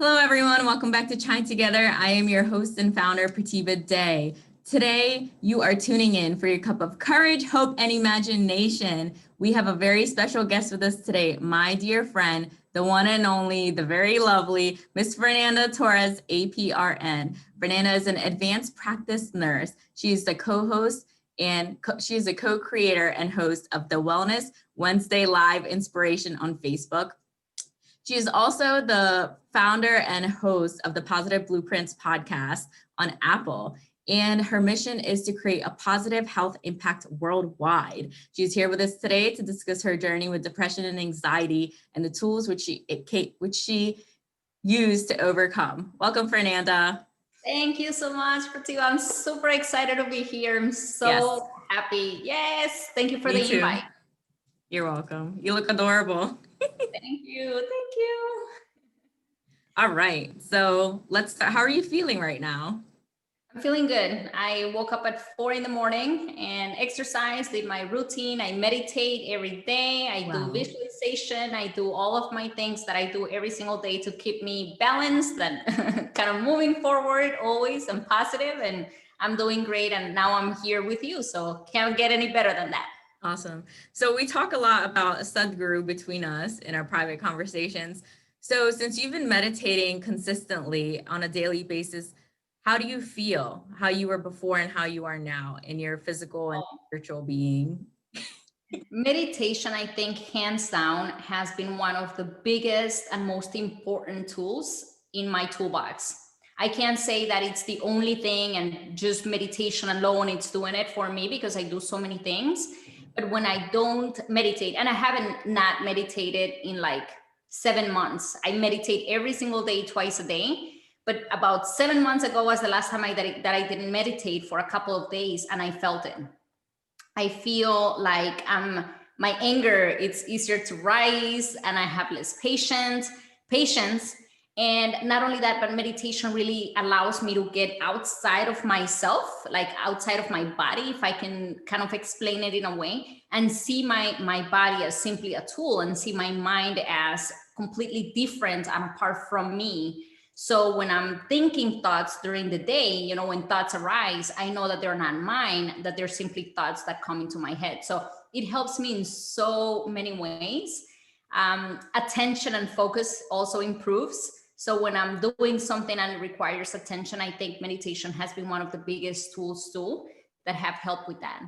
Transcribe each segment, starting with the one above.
Hello, everyone. Welcome back to C.H.A.I Together. I am your host and founder, Prativa Day. Today, you are tuning in for your cup of courage, hope, and imagination. We have a very special guest with us today, my dear friend, the one and only, the very lovely Miss Fernanda Torres, APRN. Fernanda is an advanced practice nurse. She is the co-host and she is a co-creator and host of the Wellness Wednesday Live Inspiration on Facebook. She is also the founder and host of the Positive Blueprints podcast on Apple. And her mission is to create a positive health impact worldwide. She's here with us today to discuss her journey with depression and anxiety and the tools which she used to overcome. Welcome, Fernanda. Thank you so much, Prativa. I'm super excited to be here. I'm so happy. Yes. Thank you for the invite. You're welcome. You look adorable. Thank you. Thank you. All right. So let's start. How are you feeling right now? I'm feeling good. I woke up at 4 in the morning and exercised, did my routine. I meditate every day. I do visualization. I do all of my things that I do every single day to keep me balanced and kind of moving forward always and positive. And I'm doing great. And now I'm here with you. So can't get any better than that. Awesome. So we talk a lot about Sadhguru between us in our private conversations. So since you've been meditating consistently on a daily basis, how do you feel how you were before and how you are now in your physical and spiritual being? Meditation, I think, hands down, has been one of the biggest and most important tools in my toolbox. I can't say that it's the only thing and just meditation alone, it's doing it for me because I do so many things. But when I don't meditate, and I haven't not meditated in like 7 months, I meditate every single day, twice a day. But about 7 months ago was the last time that I didn't meditate for a couple of days, and I felt it. I feel like my anger, it's easier to rise, and I have less patience. And not only that, but meditation really allows me to get outside of myself, like outside of my body, if I can kind of explain it in a way, and see my body as simply a tool and see my mind as completely different and apart from me. So when I'm thinking thoughts during the day, when thoughts arise, I know that they're not mine, that they're simply thoughts that come into my head. So it helps me in so many ways. Attention and focus also improves. So when I'm doing something and it requires attention, I think meditation has been one of the biggest tools too that have helped with that.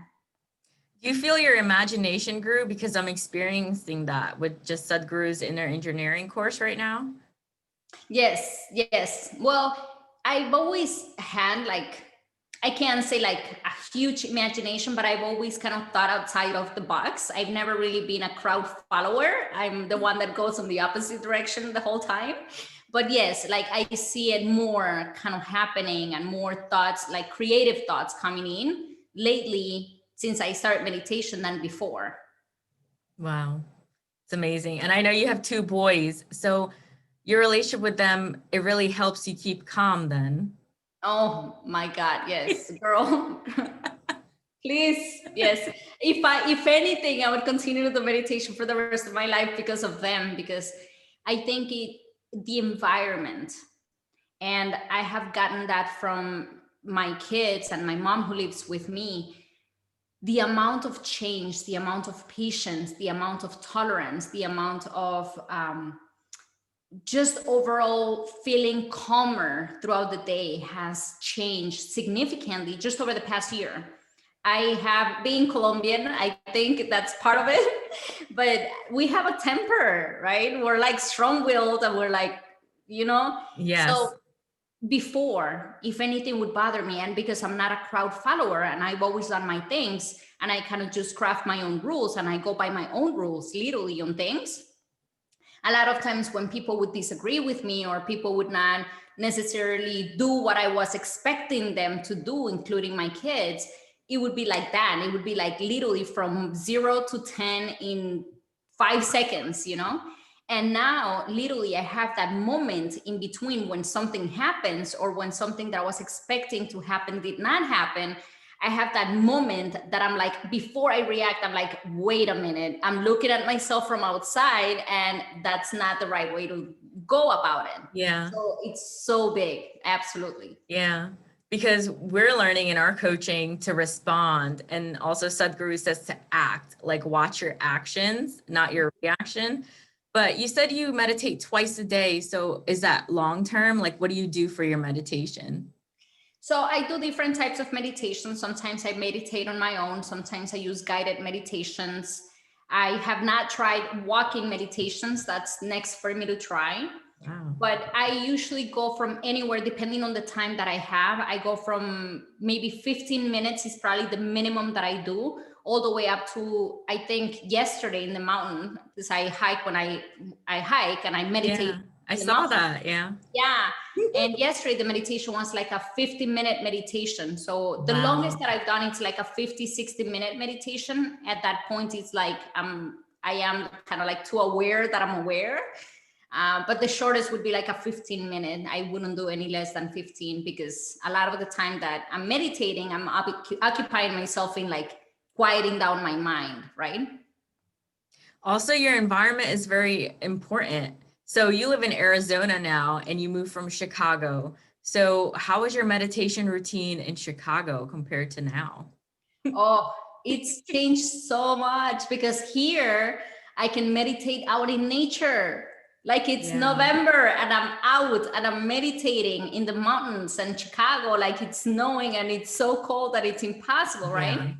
Do you feel your imagination grew? Because I'm experiencing that with just Sadhguru's inner engineering course right now. Yes. Well, I've always had I can't say like a huge imagination, but I've always kind of thought outside of the box. I've never really been a crowd follower. I'm the one that goes in the opposite direction the whole time. But yes, like I see it more kind of happening and more thoughts, like creative thoughts coming in lately since I started meditation than before. Wow. It's amazing. And I know you have 2 boys. So your relationship with them, it really helps you keep calm then. Oh my God, yes, girl. Please, yes. If anything, I would continue the meditation for the rest of my life because of them, because I think the environment, and I have gotten that from my kids and my mom who lives with me, the amount of change, the amount of patience, the amount of tolerance, the amount of just overall feeling calmer throughout the day has changed significantly just over the past year. I have been Colombian. I think that's part of it, but we have a temper, right? We're like strong-willed and we're like, Yes. So before, if anything would bother me, and because I'm not a crowd follower and I've always done my things and I kind of just craft my own rules and I go by my own rules literally on things, a lot of times when people would disagree with me or people would not necessarily do what I was expecting them to do, including my kids, it would be like that. It would be like literally from 0 to 10 in 5 seconds, And now literally I have that moment in between when something happens or when something that I was expecting to happen did not happen. I have that moment that I'm like, before I react, I'm like, wait a minute, I'm looking at myself from outside and that's not the right way to go about it. Yeah. So it's so big. Absolutely. Yeah. Because we're learning in our coaching to respond. And also Sadhguru says to act, like watch your actions, not your reaction. But you said you meditate twice a day. So is that long term? Like, what do you do for your meditation? So I do different types of meditation. Sometimes I meditate on my own. Sometimes I use guided meditations. I have not tried walking meditations. That's next for me to try. Wow. But I usually go from anywhere, depending on the time that I have. I go from maybe 15 minutes is probably the minimum that I do, all the way up to, I think yesterday in the mountain, because I hike when I hike and I meditate. Yeah, I in the saw mountain. that. Yeah. Yeah. And yesterday the meditation was like a 50-minute meditation. So the Wow. longest that I've done, it's like a 50-60-minute meditation. At that point, it's like I am kind of like too aware that I'm aware. But the shortest would be like a 15-minute. I wouldn't do any less than 15, because a lot of the time that I'm meditating, I'm occupying myself in like quieting down my mind, right? Also, your environment is very important. So you live in Arizona now and you moved from Chicago. So how was your meditation routine in Chicago compared to now? Oh, it's changed so much, because here I can meditate out in nature. Like it's November and I'm out and I'm meditating in the mountains, and Chicago, like it's snowing and it's so cold that it's impossible, right?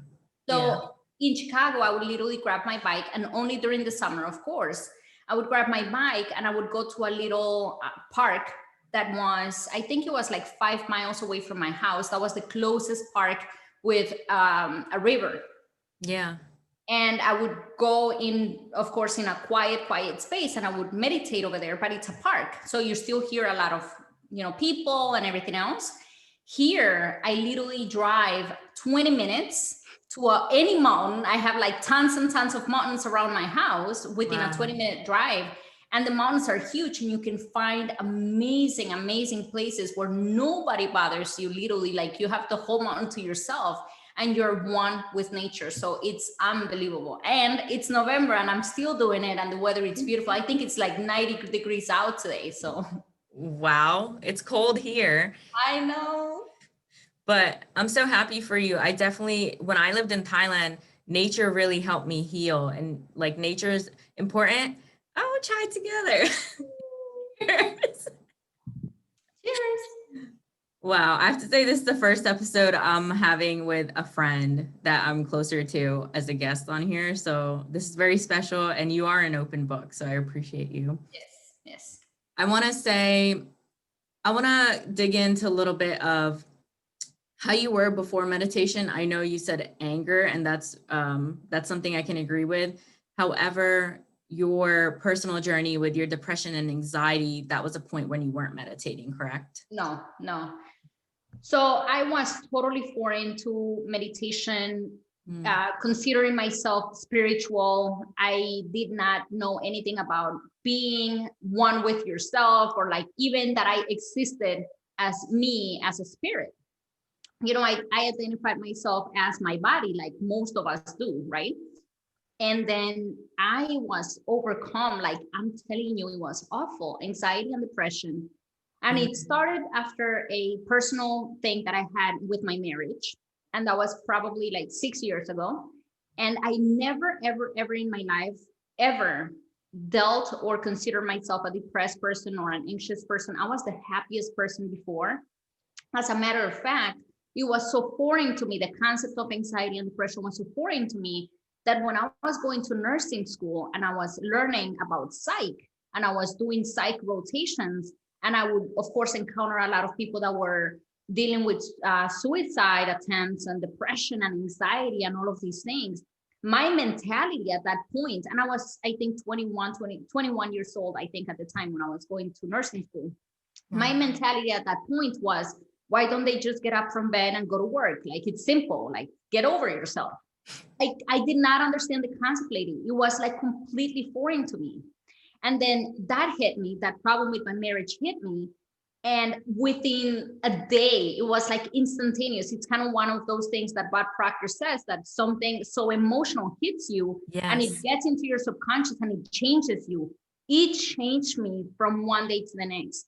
So in Chicago, I would literally grab my bike, and only during the summer, of course, I would grab my bike and I would go to a little park that was, I think it was like 5 miles away from my house. That was the closest park with a river. Yeah. And I would go in, of course, in a quiet space, and I would meditate over there, but it's a park. So you still hear a lot of, people and everything else. Here, I literally drive 20 minutes to any mountain. I have like tons and tons of mountains around my house within a 20-minute drive. And the mountains are huge, and you can find amazing places where nobody bothers you. Literally, like you have the whole mountain to yourself, and you're one with nature. So it's unbelievable. And it's November and I'm still doing it, and the weather is beautiful. I think it's like 90 degrees out today. So wow, it's cold here. I know. But I'm so happy for you. I definitely, when I lived in Thailand, nature really helped me heal, and like nature is important. Oh, chai together. Cheers. Cheers. Wow, I have to say this is the first episode I'm having with a friend that I'm closer to as a guest on here. So this is very special, and you are an open book. So I appreciate you. Yes. I want to dig into a little bit of how you were before meditation. I know you said anger, and that's something I can agree with. However, your personal journey with your depression and anxiety, that was a point when you weren't meditating, correct? No. So I was totally foreign to meditation, considering myself spiritual. I did not know anything about being one with yourself, or like even that I existed as me, as a spirit. I identified myself as my body, like most of us do, right? And then I was overcome, like I'm telling you, it was awful, anxiety and depression. And it started after a personal thing that I had with my marriage. And that was probably like 6 years ago. And I never, ever in my life, ever dealt or considered myself a depressed person or an anxious person. I was the happiest person before. As a matter of fact, it was so foreign to me. The concept of anxiety and depression was so foreign to me that when I was going to nursing school and I was learning about psych, and I was doing psych rotations, and I would, of course, encounter a lot of people that were dealing with suicide attempts and depression and anxiety and all of these things. My mentality at that point, and I was, I think, 21 years old, I think, at the time when I was going to nursing school. My mentality at that point was, why don't they just get up from bed and go to work? Like, it's simple, like, get over yourself. I did not understand the concept, lady. It was like completely foreign to me. And then that hit me, that problem with my marriage hit me. And within a day, it was like instantaneous. It's kind of one of those things that Bob Proctor says, that something so emotional hits you and it gets into your subconscious and it changes you it changed me from one day to the next.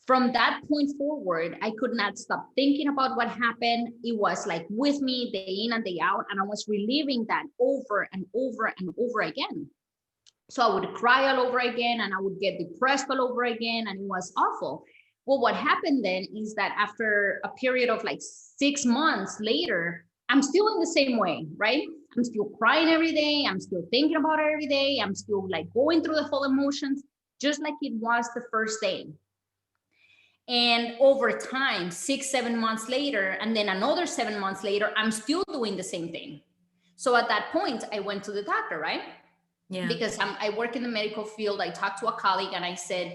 From that point forward, I could not stop thinking about what happened. It was like with me day in and day out, and I was reliving that over and over and over again. So I would cry all over again, and I would get depressed all over again, and it was awful. Well, what happened then is that after a period of like 6 months later, I'm still in the same way, right? I'm still crying every day. I'm still thinking about it every day. I'm still like going through the whole emotions, just like it was the first day. And over time, 6, 7 months later, and then another 7 months later, I'm still doing the same thing. So at that point, I went to the doctor, right? Yeah. Because I work in the medical field. I talked to a colleague and I said,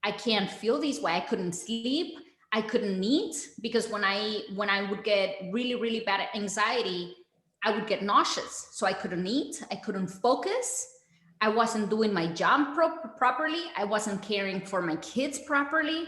I can't feel this way. I couldn't sleep. I couldn't eat, because when I would get really, really bad anxiety, I would get nauseous. So I couldn't eat. I couldn't focus. I wasn't doing my job properly. I wasn't caring for my kids properly.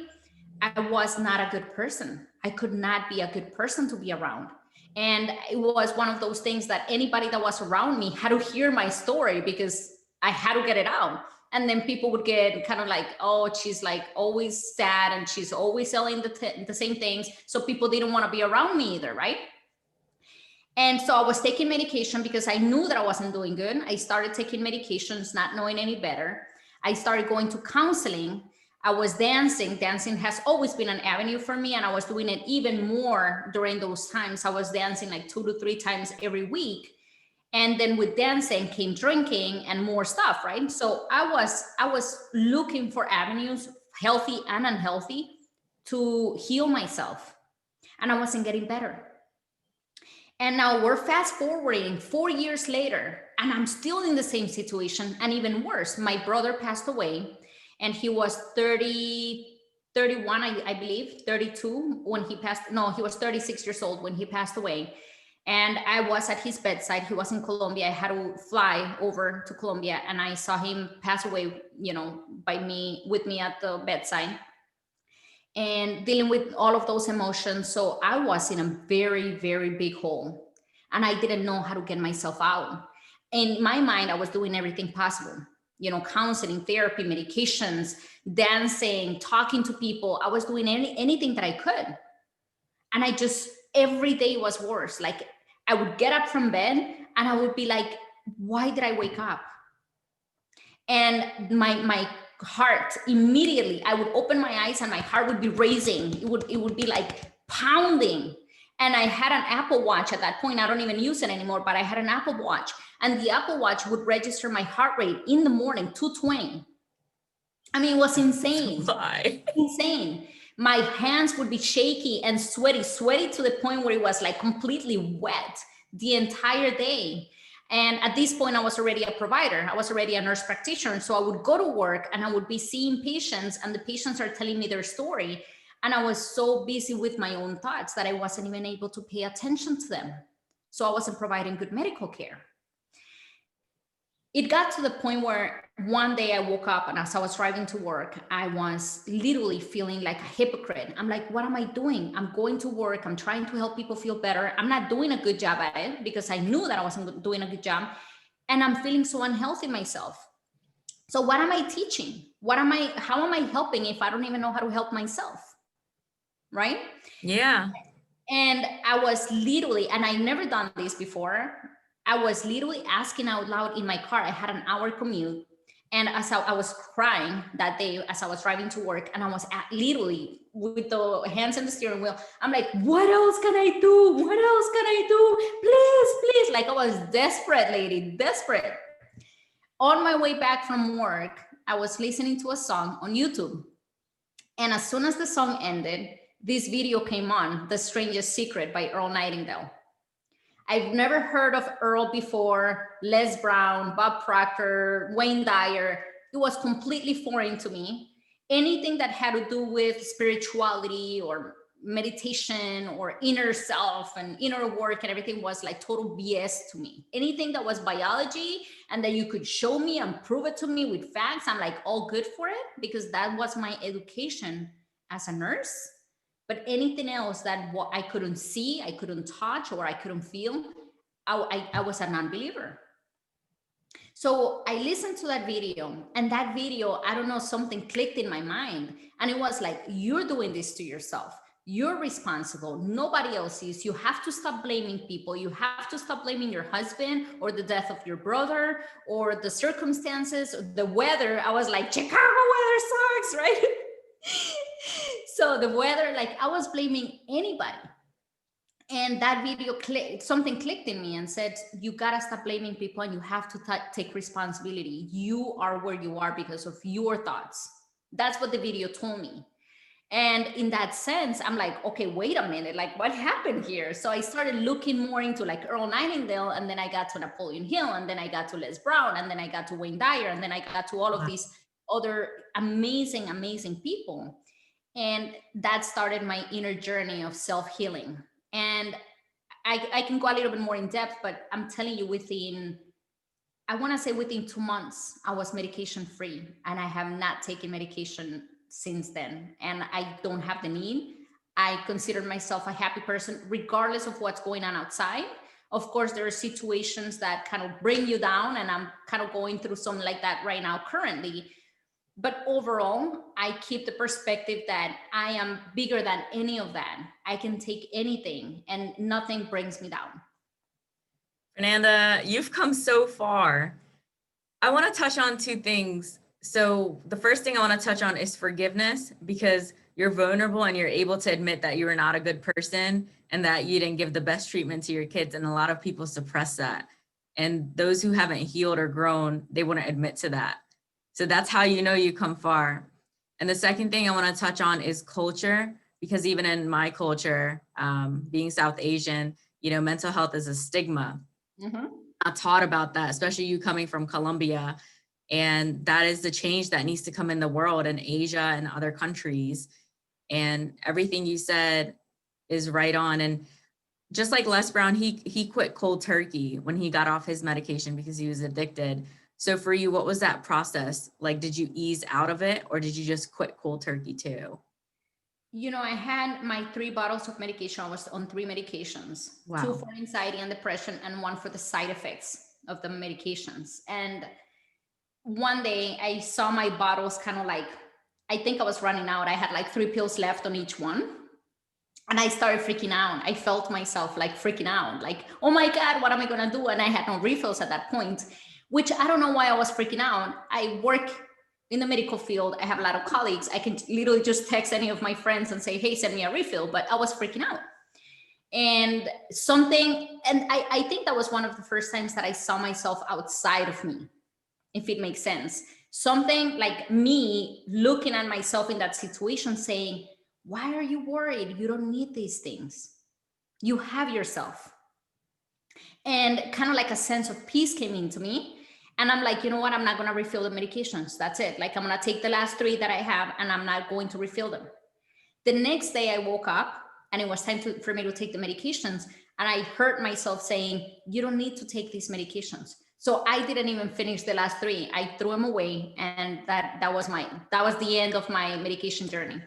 I was not a good person. I could not be a good person to be around. And it was one of those things that anybody that was around me had to hear my story, because I had to get it out. And then people would get kind of like, oh, she's like always sad and she's always selling the same things. So people didn't want to be around me either, right? And so I was taking medication because I knew that I wasn't doing good. I started taking medications, not knowing any better. I started going to counseling. I was dancing. Dancing has always been an avenue for me, and I was doing it even more during those times. I was dancing like 2 to 3 times every week. And then with dancing came drinking and more stuff, right? So I was looking for avenues, healthy and unhealthy, to heal myself. And I wasn't getting better. And now we're fast forwarding 4 years later, and I'm still in the same situation, and even worse. My brother passed away, and he was 30, 31, I believe, 32 when he passed. No, he was 36 years old when he passed away. And I was at his bedside. He was in Colombia. I had to fly over to Colombia, and I saw him pass away, with me at the bedside, and dealing with all of those emotions. So I was in a very, very big hole, and I didn't know how to get myself out. In my mind, I was doing everything possible, counseling, therapy, medications, dancing, talking to people. I was doing anything that I could. And every day was worse. Like, I would get up from bed and I would be like, why did I wake up? And my heart, immediately, I would open my eyes and my heart would be racing. It would be like pounding. And I had an Apple Watch at that point. I don't even use it anymore, but I had an Apple Watch, and the Apple Watch would register my heart rate in the morning, 220. I mean, it was insane. Why? Insane. My hands would be shaky and sweaty to the point where it was like completely wet the entire day. And at this point, I was already a provider. I was already a nurse practitioner. So I would go to work and I would be seeing patients, and the patients are telling me their story. And I was so busy with my own thoughts that I wasn't even able to pay attention to them. So I wasn't providing good medical care. It got to the point where one day I woke up, and as I was driving to work, I was literally feeling like a hypocrite. I'm like, what am I doing? I'm going to work. I'm trying to help people feel better. I'm not doing a good job at it, because I knew that I wasn't doing a good job. And I'm feeling so unhealthy myself. So what am I teaching? How am I helping if I don't even know how to help myself? Right? Yeah. And I was literally, and I've never done this before, I was literally asking out loud in my car. I had an hour commute. And as I was crying that day, as I was driving to work, and I was literally with the hands on the steering wheel, I'm like, what else can I do? What else can I do? Please, please. Like, I was desperate, lady, desperate. On my way back from work, I was listening to a song on YouTube. And as soon as the song ended, this video came on, The Strangest Secret by Earl Nightingale. I've never heard of Earl before, Les Brown, Bob Proctor, Wayne Dyer. It was completely foreign to me. Anything that had to do with spirituality or meditation or inner self and inner work and everything was like total BS to me. Anything that was biology and that you could show me and prove it to me with facts, I'm like all good for it, because that was my education as a nurse. But anything else that I couldn't see, I couldn't touch, or I couldn't feel, I was a non-believer. So I listened to that video, and that video, I don't know, something clicked in my mind. And it was like, you're doing this to yourself. You're responsible. Nobody else is. You have to stop blaming people. You have to stop blaming your husband or the death of your brother or the circumstances, or the weather. I was like, Chicago weather sucks, right? So the weather, like I was blaming anybody. And that video clicked, something clicked in me and said, you gotta stop blaming people and you have to take responsibility. You are where you are because of your thoughts. That's what the video told me. And in that sense, I'm like, okay, wait a minute, like what happened here? So I started looking more into like Earl Nightingale, and then I got to Napoleon Hill, and then I got to Les Brown, and then I got to Wayne Dyer, and then I got to all of these other amazing, amazing people. And that started my inner journey of self-healing. And I can go a little bit more in depth, but I'm telling you, I want to say within 2 months, I was medication free, and I have not taken medication since then. And I don't have the need. I consider myself a happy person, regardless of what's going on outside. Of course, there are situations that kind of bring you down, and I'm kind of going through something like that right now currently. But overall, I keep the perspective that I am bigger than any of that. I can take anything and nothing brings me down. Fernanda, you've come so far. I want to touch on two things. So the first thing I want to touch on is forgiveness, because you're vulnerable and you're able to admit that you were not a good person and that you didn't give the best treatment to your kids. And a lot of people suppress that. And those who haven't healed or grown, they wouldn't admit to that. So that's how you know you come far. And the second thing I want to touch on is culture, because even in my culture, being South Asian, mental health is a stigma. Mm-hmm. Not taught about that, especially you coming from Colombia. And that is the change that needs to come in the world, in Asia and other countries. And everything you said is right on. And just like Les Brown, he quit cold turkey when he got off his medication because he was addicted. So for you, what was that process? Like, did you ease out of it, or did you just quit cold turkey too? I had my 3 bottles of medication. I was on 3 medications. Wow. 2 for anxiety and depression, and 1 for the side effects of the medications. And one day I saw my bottles kind of like, I think I was running out. I had like 3 pills left on each one. And I started freaking out. I felt myself like freaking out, like, oh my God, what am I going to do? And I had no refills at that point, which I don't know why I was freaking out. I work in the medical field. I have a lot of colleagues. I can literally just text any of my friends and say, hey, send me a refill. But I was freaking out. And I think that was one of the first times that I saw myself outside of me, if it makes sense. Something like me looking at myself in that situation saying, why are you worried? You don't need these things. You have yourself. And kind of like a sense of peace came into me. And I'm like, you know what? I'm not going to refill the medications. That's it. Like, I'm going to take the last 3 that I have, and I'm not going to refill them. The next day I woke up and it was time for me to take the medications. And I heard myself saying, you don't need to take these medications. So I didn't even finish the last 3. I threw them away. And that was the end of my medication journey.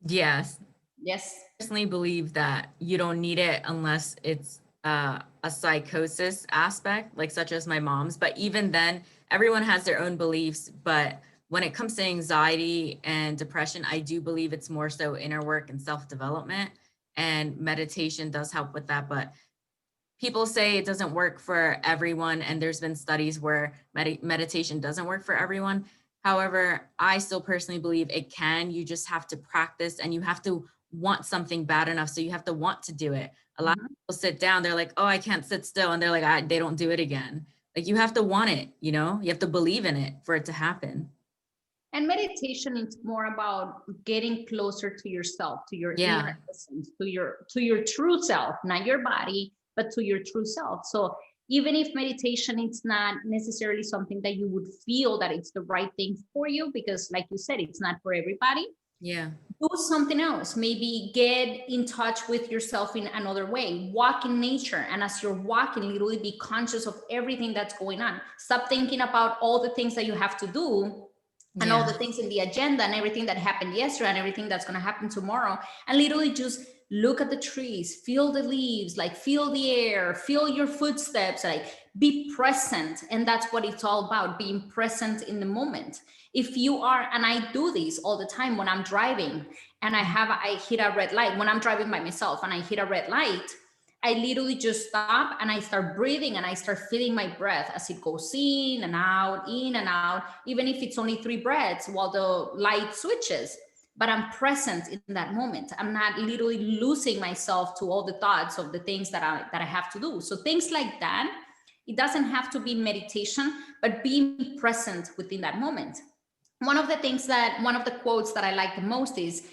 Yes. Yes. I personally believe that you don't need it unless it's a psychosis aspect, like such as my mom's. But even then, everyone has their own beliefs. But when it comes to anxiety and depression, I do believe it's more so inner work and self-development. And meditation does help with that. But people say it doesn't work for everyone. And there's been studies where meditation doesn't work for everyone. However, I still personally believe it can. You just have to practice, and you have to want something bad enough. So you have to want to do it. A lot of people sit down, they're like, oh, I can't sit still. And they're like, they don't do it again. Like, you have to want it, you have to believe in it for it to happen. And meditation is more about getting closer to yourself, to your inner essence, to your true self, not your body, but to your true self. So even if meditation is not necessarily something that you would feel that it's the right thing for you, because like you said, it's not for everybody. Yeah. Do something else. Maybe get in touch with yourself in another way. Walk in nature. And as you're walking, literally be conscious of everything that's going on. Stop thinking about all the things that you have to do. and all Yeah. the things in the agenda and everything that happened yesterday and everything that's going to happen tomorrow, and literally just look at the trees, feel the leaves, like feel the air, feel your footsteps, like be present. And that's what it's all about, being present in the moment. If you are, and I do this all the time when I'm driving and I hit a red light, when I'm driving by myself and I hit a red light, I literally just stop and I start breathing and I start feeling my breath as it goes in and out, even if it's only 3 breaths while the light switches. But I'm present in that moment. I'm not literally losing myself to all the thoughts of the things that I have to do. So things like that, it doesn't have to be meditation, but being present within that moment. One of the quotes that I like the most is,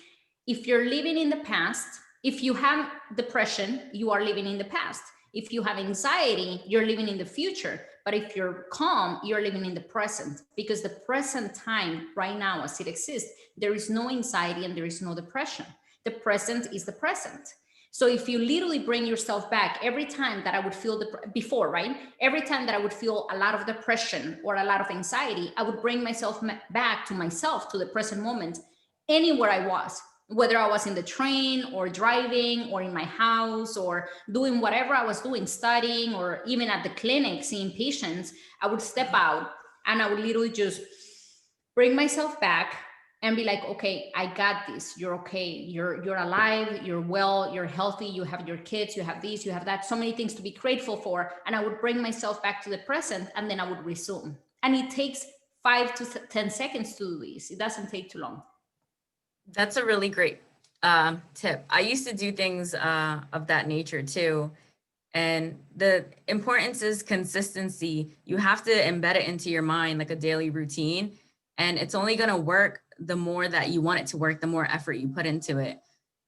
if you're living in the past, if you have depression, you are living in the past. If you have anxiety, you're living in the future. But if you're calm, you're living in the present, because the present time right now as it exists, there is no anxiety and there is no depression. The present is the present. So if you literally bring yourself back every time that I would feel before, right? Every time that I would feel a lot of depression or a lot of anxiety, I would bring myself back to myself, to the present moment, anywhere I was, whether I was in the train or driving or in my house or doing whatever I was doing, studying, or even at the clinic, seeing patients. I would step out and I would literally just bring myself back and be like, okay, I got this. You're okay. You're alive. You're well. You're healthy. You have your kids. You have this. You have that. So many things to be grateful for. And I would bring myself back to the present, and then I would resume. And it takes 5 to 10 seconds to do this. It doesn't take too long. That's a really great tip. I used to do things of that nature too. And the importance is consistency. You have to embed it into your mind like a daily routine. And it's only going to work the more that you want it to work, the more effort you put into it.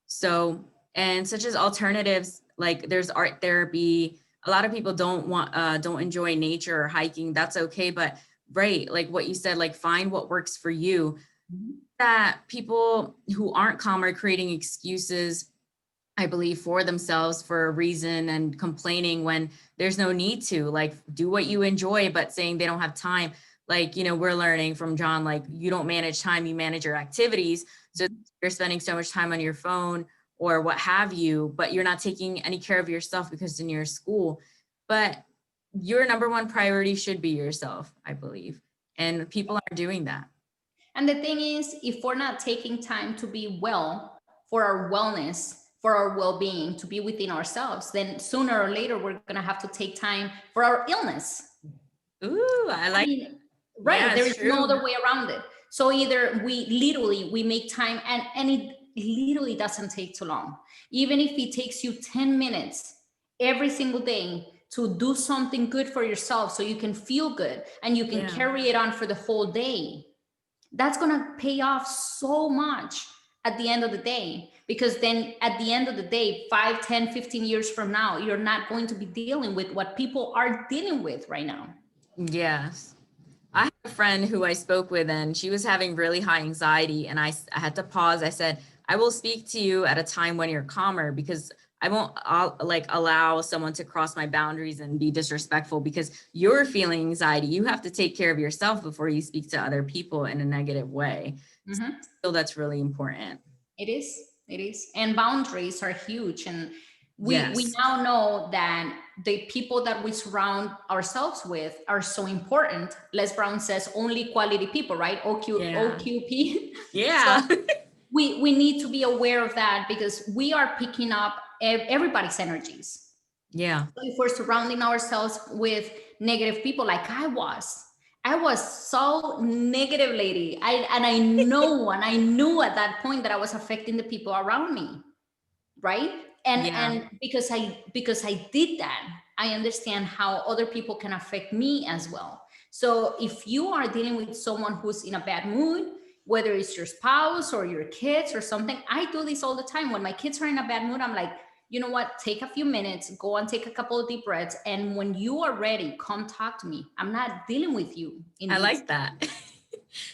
So, and such as alternatives, like there's art therapy. A lot of people don't enjoy nature or hiking. That's okay. But right, like what you said, like find what works for you. That people who aren't calm are creating excuses, I believe, for themselves for a reason and complaining when there's no need to. Like, do what you enjoy, but saying they don't have time. Like, we're learning from John, like, you don't manage time, you manage your activities. So you're spending so much time on your phone or what have you, but you're not taking any care of yourself because in your school. But your number one priority should be yourself, I believe. And people aren't doing that. And the thing is, if we're not taking time to be well, for our wellness, for our well-being, to be within ourselves, then sooner or later we're going to have to take time for our illness. Ooh, I like right. Yeah, There it's is no true. other way around it. So either we make time, and it literally doesn't take too long. Even if it takes you 10 minutes every single day to do something good for yourself so you can feel good and you can Yeah. carry it on for the whole day, that's going to pay off so much at the end of the day. Because then at the end of the day, 5, 10, 15 years from now, you're not going to be dealing with what people are dealing with right now. Yes. I had a friend who I spoke with, and she was having really high anxiety, and I had to pause. I said, I will speak to you at a time when you're calmer, because I won't like allow someone to cross my boundaries and be disrespectful because you're feeling anxiety. You have to take care of yourself before you speak to other people in a negative way. So that's really important. It is. It is. And boundaries are huge. And we Yes. now know that the people that we surround ourselves with are so important. Les Brown says only quality people, right? Yeah. OQP. So Yeah. we need to be aware of that, because we are picking up everybody's energies. Yeah. So if we're surrounding ourselves with negative people, like I was so negative, lady. I knew at that point that I was affecting the people around me, right? Yeah. And because I did that, I understand how other people can affect me as well. So if you are dealing with someone who's in a bad mood, whether it's your spouse or your kids or something, I do this all the time. When my kids are in a bad mood, I'm like, you know what, take a few minutes, go and take a couple of deep breaths, and when you are ready, come talk to me. I'm not dealing with you in I this, like that.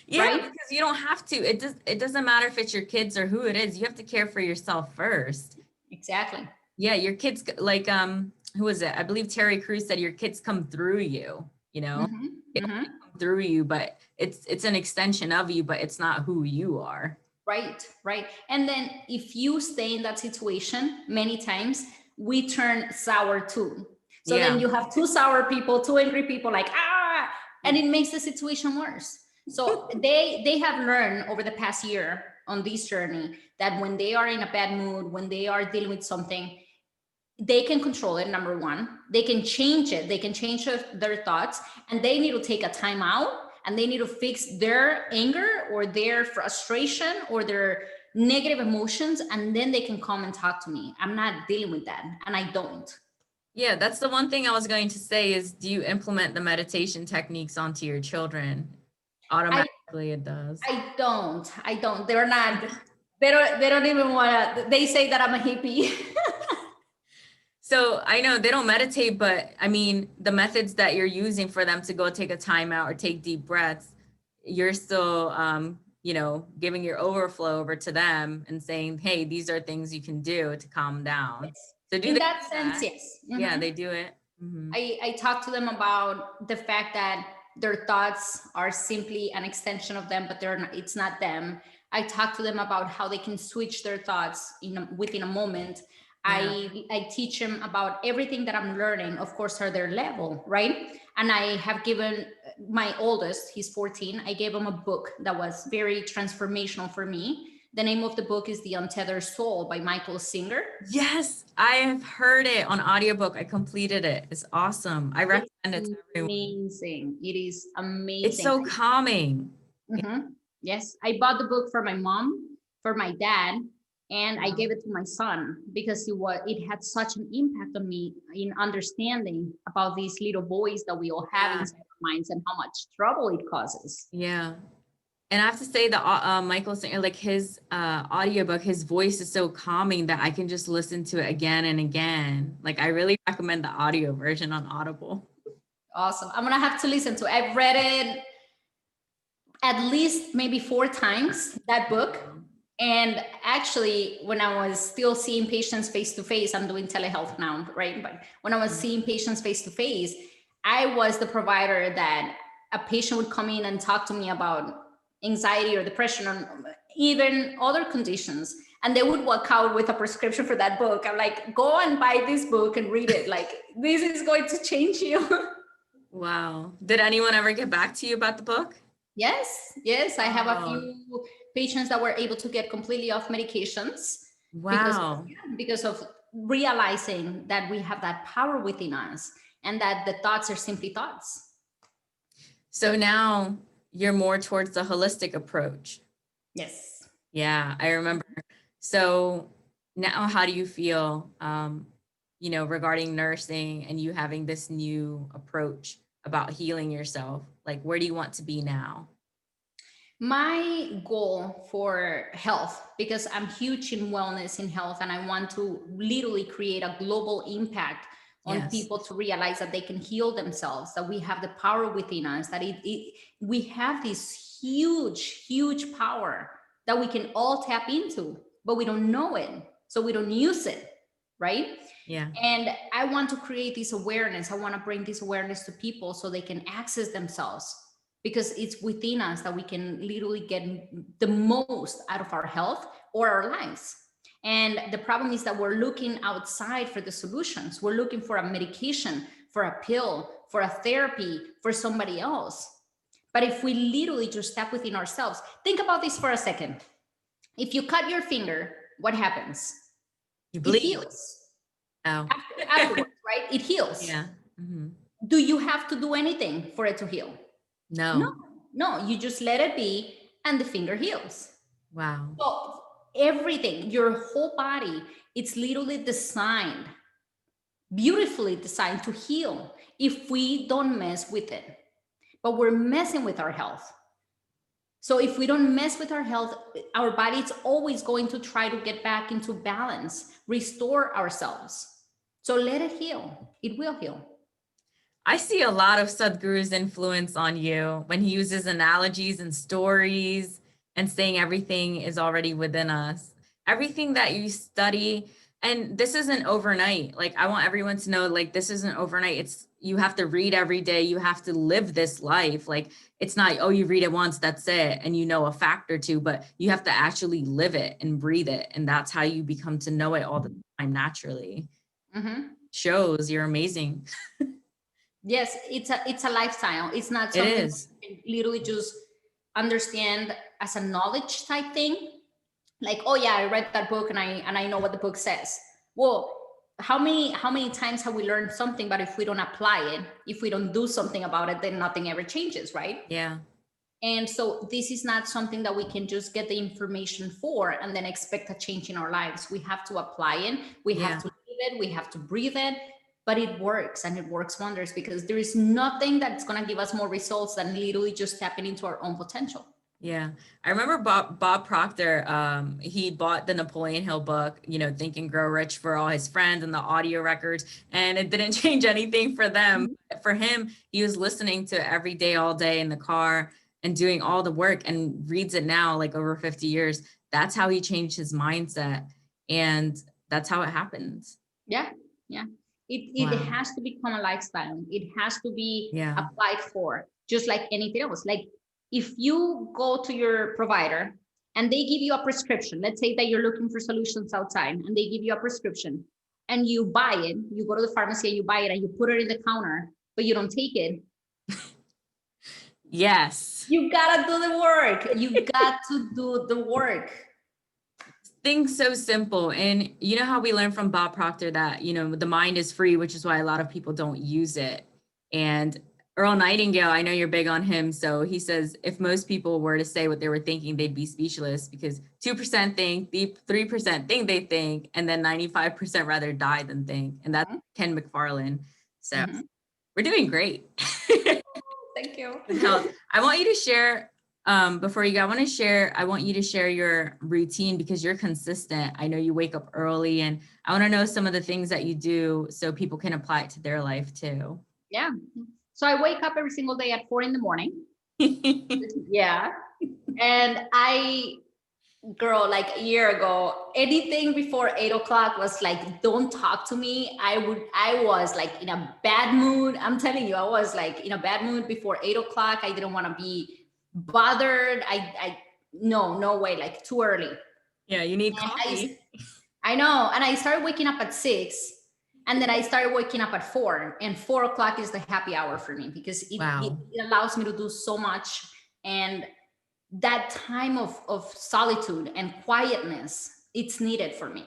Yeah, right? because you don't have to. It doesn't matter if it's your kids or who it is. You have to care for yourself first. Exactly. Yeah, your kids, like who is it? I believe Terry Crews said your kids come through you, Mm-hmm. They Mm-hmm. come through you, but it's an extension of you, but it's not who you are. Right, right. And then if you stay in that situation many times, we turn sour too. So then Yeah. you have two sour people, two angry people, like, and it makes the situation worse. So they have learned over the past year on this journey that when they are in a bad mood, when they are dealing with something, they can control it. Number one, they can change it. They can change their thoughts, and they need to take a time out, and they need to fix their anger or their frustration or their negative emotions, and then they can come and talk to me. I'm not dealing with that, and I don't. Yeah, that's the one thing I was going to say is, do you implement the meditation techniques onto your children? Automatically it does. I don't. They're not. They don't even want to. They say that I'm a hippie. So I know they don't meditate, but I mean, the methods that you're using for them to go take a timeout or take deep breaths, you're still, giving your overflow over to them and saying, hey, these are things you can do to calm down. Yes. So do In they that do sense, that? yes. Yeah, they do it. Mm-hmm. I talk to them about the fact that their thoughts are simply an extension of them, but they're not, it's not them. I talk to them about how they can switch their thoughts within a moment. Yeah. I teach them about everything that I'm learning, of course, at their level, right? And I have given my oldest, he's 14, I gave him a book that was very transformational for me. The name of the book is The Untethered Soul by Michael Singer. Yes, I have heard it on audiobook. I completed it. It's awesome. I recommend it to everyone. Amazing. It is It's amazing. so calming. Yes, I bought the book for my mom, for my dad, and I Wow. gave it to my son because it had such an impact on me in understanding about these little boys that we all have inside our minds and how much trouble it causes. Yeah. And I have to say the Michael Singer, like his audiobook, his voice is so calming that I can just listen to it again and again. Like I really recommend the audio version on Audible. Awesome. I'm gonna have to listen to it. I've read it at least maybe 4 times, that book. And actually, when I was still seeing patients face to face, I'm doing telehealth now, right? But when I was seeing patients face to face, I was the provider that a patient would come in and talk to me about anxiety or depression or even other conditions. And they would walk out with a prescription for that book. I'm like, go and buy this book and read it. Like, this is going to change you. Wow. Did anyone ever get back to you about the book? Yes, yes. I have a few patients that were able to get completely off medications Wow. because of realizing that we have that power within us and that the thoughts are simply thoughts. So now you're more towards the holistic approach. Yes. Yeah, I remember. So now how do you feel, regarding nursing and you having this new approach about healing yourself? Like, where do you want to be now? My goal for health, because I'm huge in wellness in health, and I want to literally create a global impact on Yes. people to realize that they can heal themselves, that we have the power within us, that we have this huge power that we can all tap into, but we don't know it. So we don't use it, right? Yeah. And I want to create this awareness. I want to bring this awareness to people so they can access themselves, because it's within us that we can literally get the most out of our health or our lives. And the problem is that we're looking outside for the solutions. We're looking for a medication, for a pill, for a therapy, for somebody else. But if we literally just step within ourselves, think about this for a second. If you cut your finger, what happens? You It bleed. heals. Oh. Afterwards, right? It heals. Yeah. Mm-hmm. Do you have to do anything for it to heal? No. No, you just let it be and the finger heals. Wow. So everything, your whole body, it's literally designed, beautifully designed to heal if we don't mess with it. But we're messing with our health. So if we don't mess with our health, our body is always going to try to get back into balance, restore ourselves. So let it heal. It will heal. I see a lot of Sadhguru's influence on you when he uses analogies and stories and saying everything is already within us. Everything that you study, and this isn't overnight. Like, I want everyone to know, like, this isn't overnight. It's, you have to read every day. You have to live this life. Like, it's not, oh, you read it once, that's it. And you know a fact or two, but you have to actually live it and breathe it. And that's how you become to know it all the time naturally. Shows you're amazing. Yes, it's a lifestyle. It's not It something is. you can literally just understand as a knowledge type thing. Like, oh yeah, I read that book and I know what the book says. Well, how many times have we learned something, but if we don't apply it, if we don't do something about it, then nothing ever changes, right? Yeah. And so this is not something that we can just get the information for and then expect a change in our lives. We have to apply it. We have to live it. We have to breathe it. But it works, and it works wonders, because there is nothing that's going to give us more results than literally just tapping into our own potential. Yeah. I remember Bob Proctor, he bought the Napoleon Hill book, Think and Grow Rich, for all his friends and the audio records, and it didn't change anything for them. For him, he was listening to it every day, all day in the car and doing all the work, and reads it now, like over 50 years. That's how he changed his mindset. And that's how it happens. Yeah. Yeah. It has to become a lifestyle. It has to be applied for, just like anything else. Like, if you go to your provider and they give you a prescription, let's say that you're looking for solutions outside and they give you a prescription and you buy it, you go to the pharmacy and you buy it and you put it in the counter, but you don't take it. Yes. You gotta do the work. You got to do the work. Things so simple. And you know how we learned from Bob Proctor that, the mind is free, which is why a lot of people don't use it. And Earl Nightingale, I know you're big on him. So he says, if most people were to say what they were thinking, they'd be speechless, because 2% think, 3% think they think, and then 95% rather die than think. And that's Ken McFarland. So we're doing great. Thank you. I want you to share, before you go, I want you to share your routine, because you're consistent. I know you wake up early, and I want to know some of the things that you do so people can apply it to their life too. Yeah. So I wake up every single day at 4 a.m. Yeah. And girl, like a year ago, anything before 8 o'clock was like, don't talk to me. I was like in a bad mood. I'm telling you, I was like in a bad mood before 8 o'clock. I didn't want to be bothered. No way, like too early. Yeah, you need coffee. I know. And I started waking up at 6, and then I started waking up at 4, and 4 o'clock is the happy hour for me, because it allows me to do so much. And that time of solitude and quietness, it's needed for me.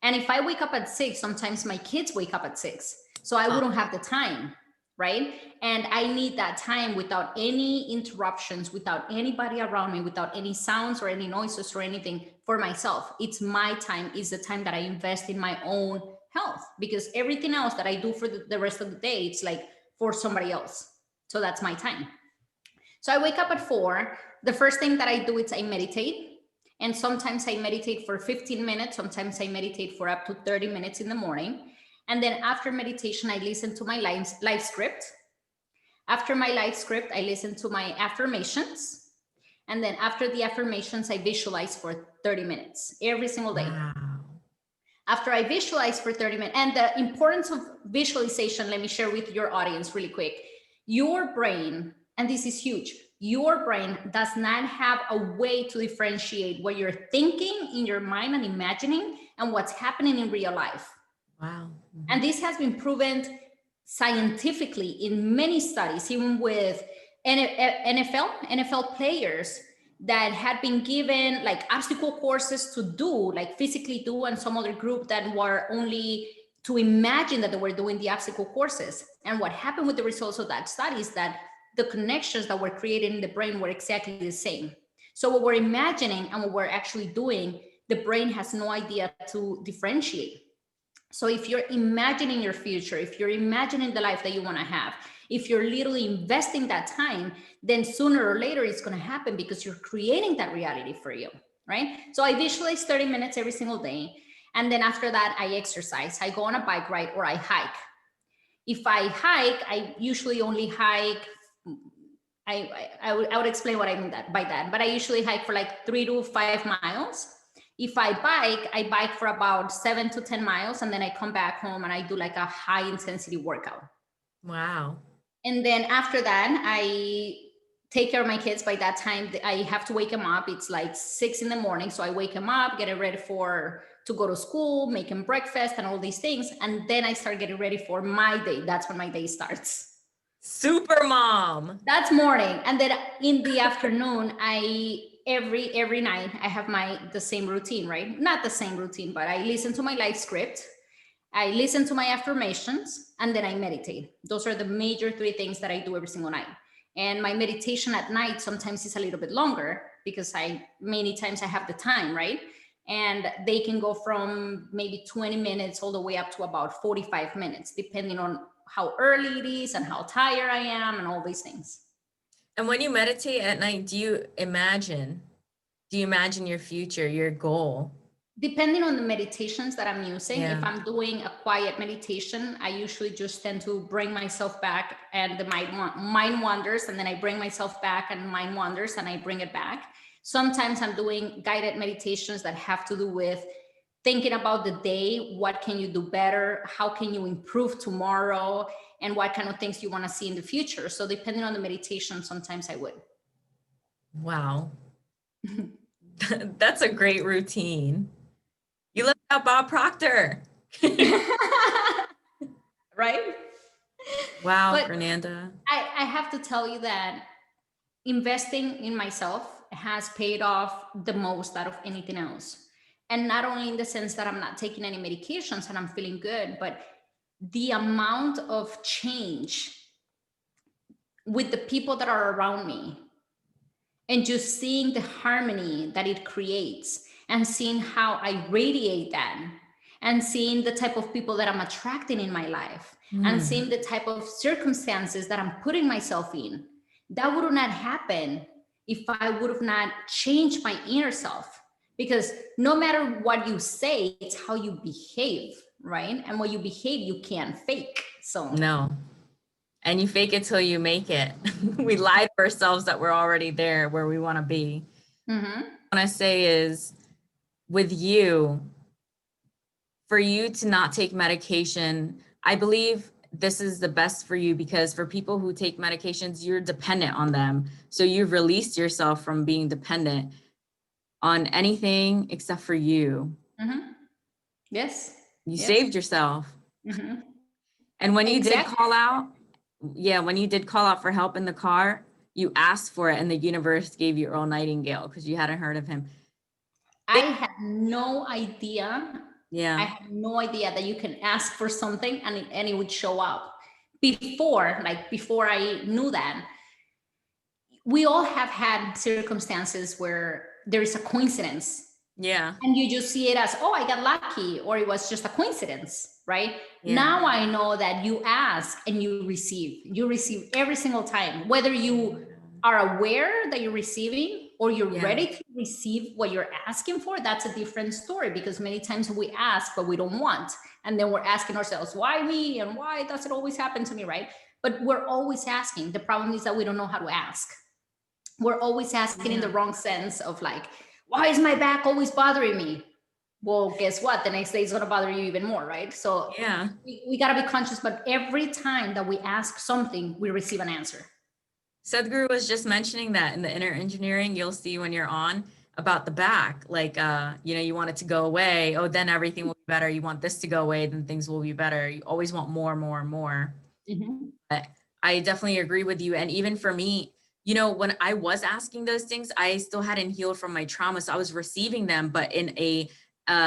And if I wake up at 6, sometimes my kids wake up at 6, so I wouldn't have the time, right? And I need that time without any interruptions, without anybody around me, without any sounds or any noises or anything, for myself. It's my time, is the time that I invest in my own health, because everything else that I do for the rest of the day, it's like for somebody else. So that's my time. So I wake up at 4. The first thing that I do is I meditate. And sometimes I meditate for 15 minutes. Sometimes I meditate for up to 30 minutes in the morning. And then after meditation, I listen to my life script. After my life script, I listen to my affirmations. And then after the affirmations, I visualize for 30 minutes every single day. Wow. After I visualize for 30 minutes, and the importance of visualization, let me share with your audience really quick. Your brain, and this is huge, your brain does not have a way to differentiate what you're thinking in your mind and imagining and what's happening in real life. Wow. And this has been proven scientifically in many studies, even with NFL players that had been given like obstacle courses to do, like physically do, and some other group that were only to imagine that they were doing the obstacle courses. And what happened with the results of that study is that the connections that were created in the brain were exactly the same. So what we're imagining and what we're actually doing, the brain has no idea to differentiate. So if you're imagining your future, if you're imagining the life that you want to have, if you're literally investing that time, then sooner or later it's going to happen, because you're creating that reality for you, right? So I visualize 30 minutes every single day. And then after that, I exercise. I go on a bike ride or I hike. If I hike, I usually only hike, I would explain what I mean by that, but I usually hike for like 3 to 5 miles. If I bike for about 7 to 10 miles, and then I come back home and I do like a high intensity workout. Wow. And then after that, I take care of my kids. By that time, I have to wake them up. It's like 6 in the morning. So I wake them up, get it ready to go to school, make them breakfast and all these things. And then I start getting ready for my day. That's when my day starts. Super mom. That's morning. And then in the afternoon, every night I have the same routine, right? Not the same routine, but I listen to my life script. I listen to my affirmations, and then I meditate. Those are the major three things that I do every single night. And my meditation at night sometimes is a little bit longer because many times I have the time, right? And they can go from maybe 20 minutes all the way up to about 45 minutes, depending on how early it is and how tired I am and all these things. And when you meditate at night, do you imagine your future, your goal? Depending on the meditations that I'm using, Yeah. if I'm doing a quiet meditation, I usually just tend to bring myself back and the mind wanders, and then I bring myself back and mind wanders and I bring it back. Sometimes I'm doing guided meditations that have to do with thinking about the day. What can you do better? How can you improve tomorrow? And what kind of things you want to see in the future? So depending on the meditation, sometimes I would. Wow. That's a great routine. You look at Bob Proctor. Right? Wow, But Fernanda. I have to tell you that investing in myself has paid off the most out of anything else. And not only in the sense that I'm not taking any medications and I'm feeling good, but the amount of change with the people that are around me, and just seeing the harmony that it creates and seeing how I radiate that, and seeing the type of people that I'm attracting in my life, and seeing the type of circumstances that I'm putting myself in. That would not happen if I would have not changed my inner self. Because no matter what you say, it's how you behave, right? And what you behave, you can't fake. So No. And you fake it till you make it. We lie to ourselves that we're already there where we want to be. mm-hmm. What I say is, with you, for you to not take medication, I believe this is the best for you, because for people who take medications, you're dependent on them. So you've released yourself from being dependent on anything except for you. Mm-hmm. Yes. You Yes. saved yourself. Mm-hmm. And when you did Exactly. call out, when you did call out for help in the car, you asked for it and the universe gave you Earl Nightingale because you hadn't heard of him. I had no idea. I Yeah. had no idea that you can ask for something and it would show up. Before I knew that, we all have had circumstances where there is a coincidence. Yeah. And you just see it as, oh, I got lucky, or it was just a coincidence, right? Yeah. Now I know that you ask and you receive. You receive every single time, whether you are aware that you're receiving or you're ready to receive what you're asking for. That's a different story, because many times we ask, but we don't want. And then we're asking ourselves, why me? And why does it always happen to me, right? But we're always asking. The problem is that we don't know how to ask. We're always asking in the wrong sense of like, why is my back always bothering me? Well, guess what? The next day is going to bother you even more, right? So we got to be conscious, but every time that we ask something, we receive an answer. Sadhguru was just mentioning that in the inner engineering, you'll see when you're on about the back, like, you want it to go away. Oh, then everything will be better. You want this to go away, then things will be better. You always want more, more, and more. Mm-hmm. But I definitely agree with you. And even for me, when I was asking those things, I still hadn't healed from my trauma. So I was receiving them, but in a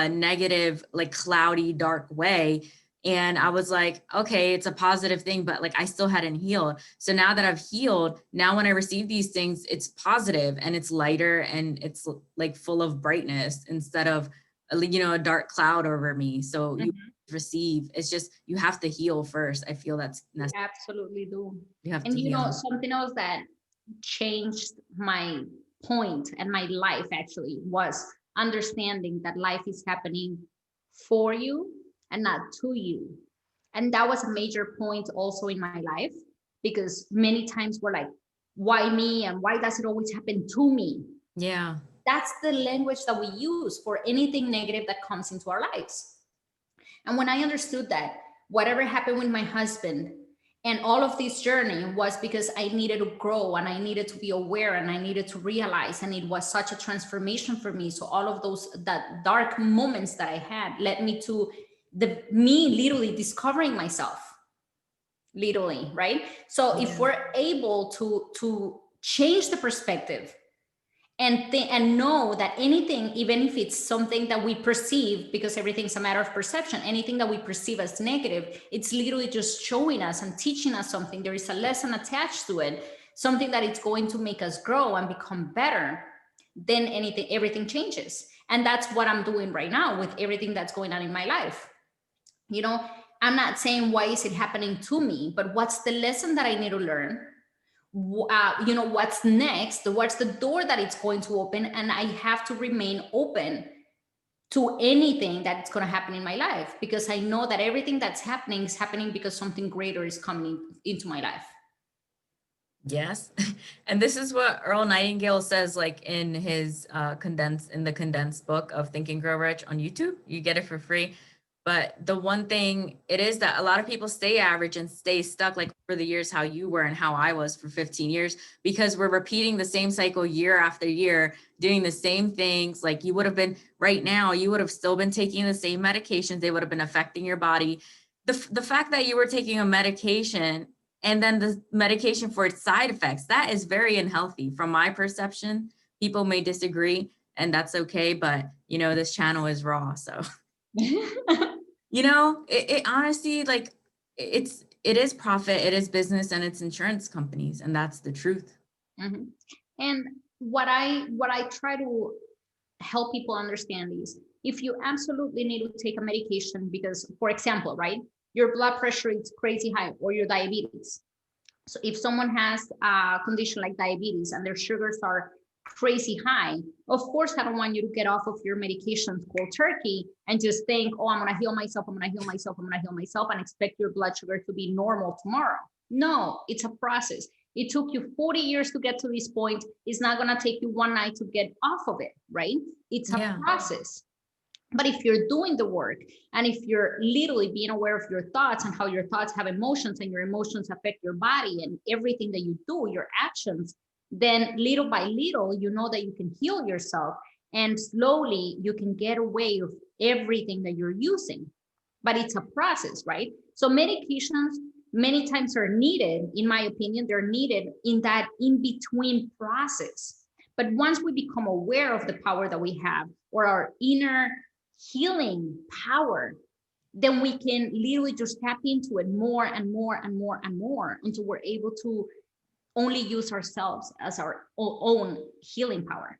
negative, like cloudy, dark way. And I was like, okay, it's a positive thing, but like I still hadn't healed. So now that I've healed, now when I receive these things, it's positive and it's lighter and it's like full of brightness instead of, a dark cloud over me. So you receive, it's just, you have to heal first. I feel that's necessary. Absolutely do. You have And to heal. something else that changed my point and my life actually was understanding that life is happening for you and not to you. And that was a major point also in my life, because many times we're like, why me? And why does it always happen to me? Yeah. That's the language that we use for anything negative that comes into our lives. And when I understood that, whatever happened with my husband, And all of this journey was because I needed to grow and I needed to be aware and I needed to realize, and it was such a transformation for me. So all of those, that dark moments that I had led me to me literally discovering myself, literally, right? So if we're able to change the perspective and know that anything, even if it's something that we perceive, because everything's a matter of perception, anything that we perceive as negative, it's literally just showing us and teaching us something. There is a lesson attached to it, something that it's going to make us grow and become better. Then everything changes. And that's what I'm doing right now with everything that's going on in my life. You know, I'm not saying why is it happening to me, but what's the lesson that I need to learn? You know, what's next, what's the door that it's going to open, and I have to remain open to anything that's going to happen in my life, because I know that everything that's happening is happening because something greater is coming into my life. Yes. And this is what Earl Nightingale says, like in his the condensed book of Think and Grow Rich on YouTube. You get it for free. But the one thing it is that a lot of people stay average and stay stuck, like for the years how you were and how I was for 15 years, because we're repeating the same cycle year after year, doing the same things. Like you would have been right now, you would have still been taking the same medications. They would have been affecting your body. The fact that you were taking a medication and then the medication for its side effects, that is very unhealthy from my perception. People may disagree and that's okay. But you know, this channel is raw. So you know, it honestly, like it is profit, it is business, and it's insurance companies, and that's the truth. Mm-hmm. And what I try to help people understand is, if you absolutely need to take a medication because, for example, right, your blood pressure is crazy high, or your diabetes. So if someone has a condition like diabetes and their sugars are crazy high, of course, I don't want you to get off of your medications cold turkey and just think, oh, I'm going to heal myself, I'm going to heal myself, I'm going to heal myself, and expect your blood sugar to be normal tomorrow. No, it's a process. It took you 40 years to get to this point. It's not going to take you one night to get off of it, right? It's a process. But if you're doing the work, and if you're literally being aware of your thoughts and how your thoughts have emotions, and your emotions affect your body and everything that you do, your actions, then little by little, you know that you can heal yourself, and slowly you can get away with everything that you're using. But it's a process, right? So medications many times are needed, in my opinion, they're needed in that in-between process. But once we become aware of the power that we have, or our inner healing power, then we can literally just tap into it more and more and more and more until we're able to only use ourselves as our own healing power.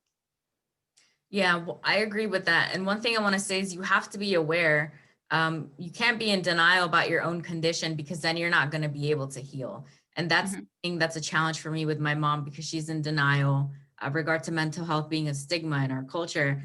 Yeah, well, I agree with that. And one thing I want to say is you have to be aware. You can't be in denial about your own condition, because then you're not going to be able to heal. And that's the thing that's a challenge for me with my mom, because she's in denial regard to mental health being a stigma in our culture.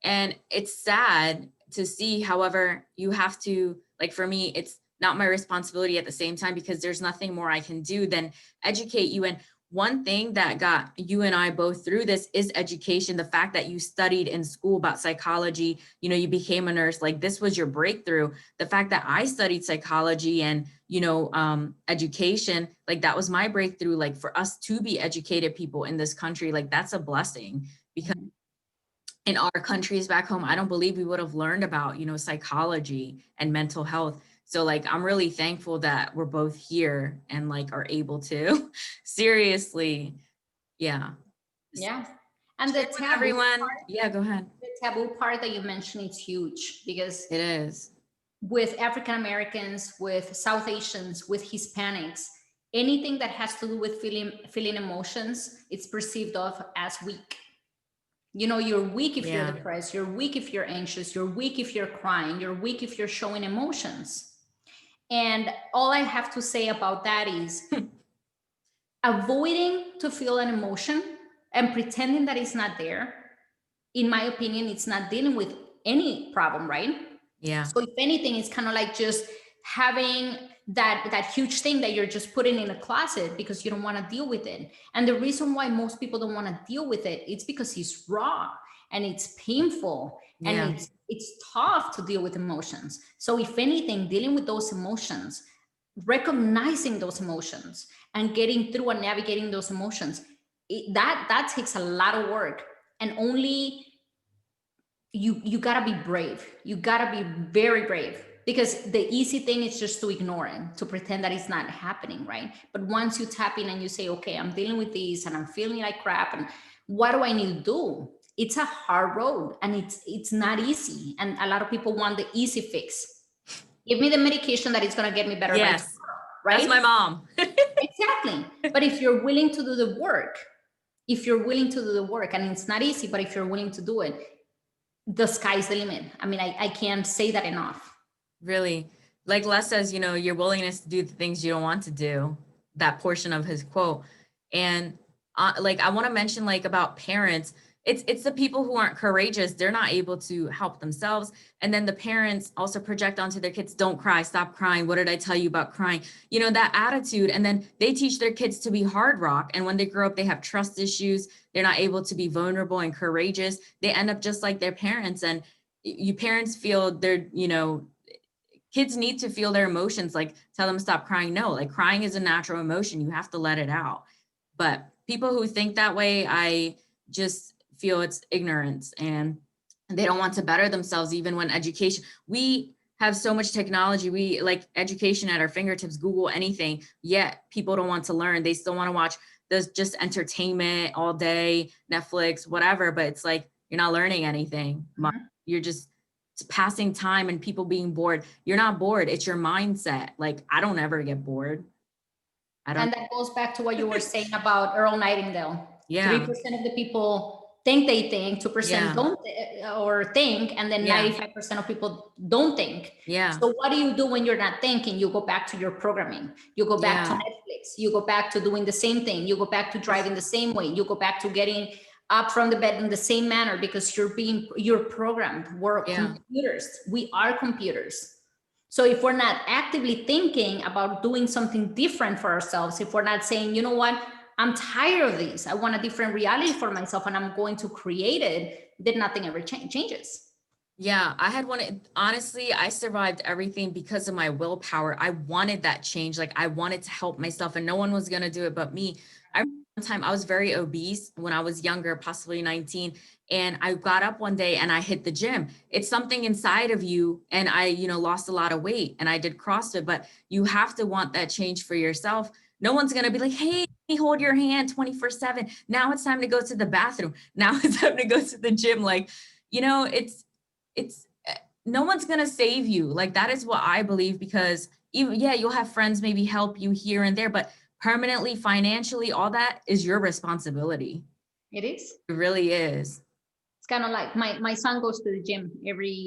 And it's sad to see. However, you have to, like, for me, it's not my responsibility at the same time, because there's nothing more I can do than educate you. And one thing that got you and I both through this is education. The fact that you studied in school about psychology, you know, you became a nurse, like this was your breakthrough. The fact that I studied psychology and, you know, education, like that was my breakthrough. Like for us to be educated people in this country, like that's a blessing, because in our countries back home, I don't believe we would have learned about, you know, psychology and mental health. So like, I'm really thankful that we're both here and like are able to seriously. Yeah. Yeah. And the taboo everyone. part, Yeah, go ahead. the taboo part that you mentioned is huge, because It is. with African Americans, with South Asians, with Hispanics, anything that has to do with feeling emotions, it's perceived of as weak. You know, you're weak if you're depressed, you're weak if you're anxious, you're weak if you're crying, you're weak if you're showing emotions. And all I have to say about that is avoiding to feel an emotion and pretending that it's not there, in my opinion, it's not dealing with any problem, right? Yeah. So if anything, it's kind of like just having that huge thing that you're just putting in a closet because you don't want to deal with it. And the reason why most people don't want to deal with it, it's because it's raw and it's painful and it's tough to deal with emotions. So if anything, dealing with those emotions recognizing those emotions and getting through and navigating those emotions, that takes a lot of work. And only you gotta be brave. You gotta be very brave, because the easy thing is just to ignore it, to pretend that it's not happening, right? But once you tap in and you say, okay, I'm dealing with this and I'm feeling like crap, and what do I need to do? It's a hard road, and it's not easy. And a lot of people want the easy fix. Give me the medication that is going to get me better by tomorrow, Yes, right? that's my mom. Exactly. But if you're willing to do the work, and it's not easy, but if you're willing to do it, the sky's the limit. I mean, I can't say that enough. Really, like Les says, you know, your willingness to do the things you don't want to do, that portion of his quote. And like, I want to mention like about parents, it's the people who aren't courageous. They're not able to help themselves. And then the parents also project onto their kids, don't cry, stop crying. What did I tell you about crying? You know, that attitude. And then they teach their kids to be hard rock. And when they grow up, they have trust issues. They're not able to be vulnerable and courageous. They end up just like their parents. And you parents feel they're, you know, kids need to feel their emotions, like tell them to stop crying. No, like crying is a natural emotion. You have to let it out. But people who think that way, I just feel it's ignorance, and they don't want to better themselves. Even when education, we have so much technology, we like education at our fingertips, Google anything, yet people don't want to learn. They still want to watch this just entertainment all day, Netflix, whatever. But it's like, you're not learning anything. You're just passing time and people being bored. You're not bored. It's your mindset. Like, I don't ever get bored. I don't. And that goes back to what you were saying about Earl Nightingale. Yeah. 3% of the people think they think, 2% Yeah. don't or think, and then Yeah. 95% of people don't think. Yeah. So what do you do when you're not thinking? You go back to your programming. You go back to Yeah. Netflix. You go back to doing the same thing. You go back to driving the same way. You go back to getting up from the bed in the same manner, because you're programmed. We're Yeah. computers. We are computers. So if we're not actively thinking about doing something different for ourselves, if we're not saying, you know what, I'm tired of this, I want a different reality for myself and I'm going to create it, then nothing ever changes. Yeah, I had one. Honestly, I survived everything because of my willpower. I wanted that change. Like, I wanted to help myself, and no one was going to do it but me. I remember one time I was very obese when I was younger, possibly 19. And I got up one day and I hit the gym. It's something inside of you. And I, you know, lost a lot of weight and I did CrossFit, but you have to want that change for yourself. No one's going to be like, hey, let me hold your hand 24/7. Now it's time to go to the bathroom. Now it's time to go to the gym. Like, you know, it's no one's going to save you. Like, that is what I believe, because even, yeah, you'll have friends maybe help you here and there, but permanently, financially, all that is your responsibility. It is. It really is. It's kind of like my son goes to the gym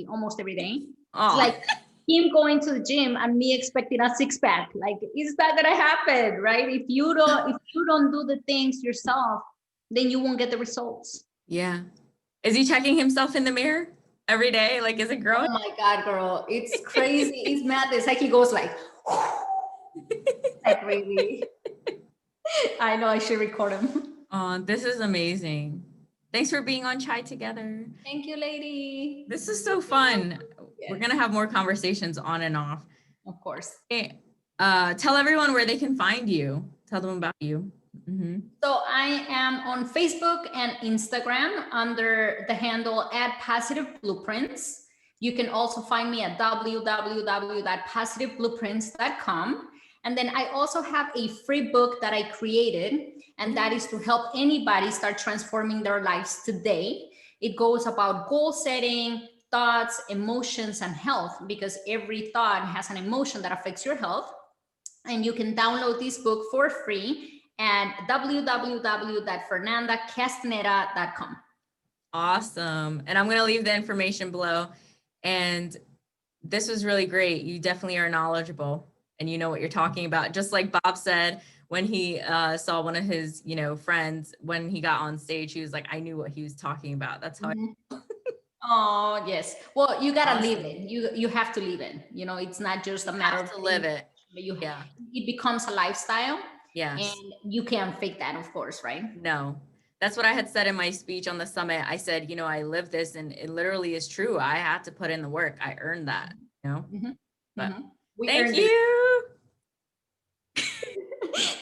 almost every day. Oh. It's like him going to the gym and me expecting a six pack. Like, it's not gonna happen, right? If you don't do the things yourself, then you won't get the results. Yeah. Is he checking himself in the mirror every day? Like, is it growing? Oh my God, girl. It's crazy. It's mad. It's like he goes like, like really. I know I should record him. Oh, this is amazing. Thanks for being on Chai Together. Thank you, lady. This is so fun. Yes. We're going to have more conversations on and off. Of course. Okay. Tell everyone where they can find you. Tell them about you. Mm-hmm. So I am on Facebook and Instagram under the handle @positiveblueprints. You can also find me at www.positiveblueprints.com. And then I also have a free book that I created, and that is to help anybody start transforming their lives today. It goes about goal setting, thoughts, emotions, and health, because every thought has an emotion that affects your health. And you can download this book for free at www.fernandacastaneda.com. Awesome. And I'm going to leave the information below. And this was really great. You definitely are knowledgeable and you know what you're talking about. Just like Bob said, when he saw one of his, you know, friends, when he got on stage, he was like, I knew what he was talking about. That's how Oh, yes. Well, you got to live it. You have to live it. You know, it's not just a matter of to live it. It becomes a lifestyle. Yes. And you can't fake that, of course, right? No. That's what I had said in my speech on the summit. I said, you know, I live this, and it literally is true. I had to put in the work. I earned that, you know. But thank you.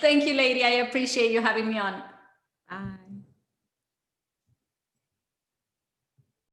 Thank you, lady. I appreciate you having me on. Bye.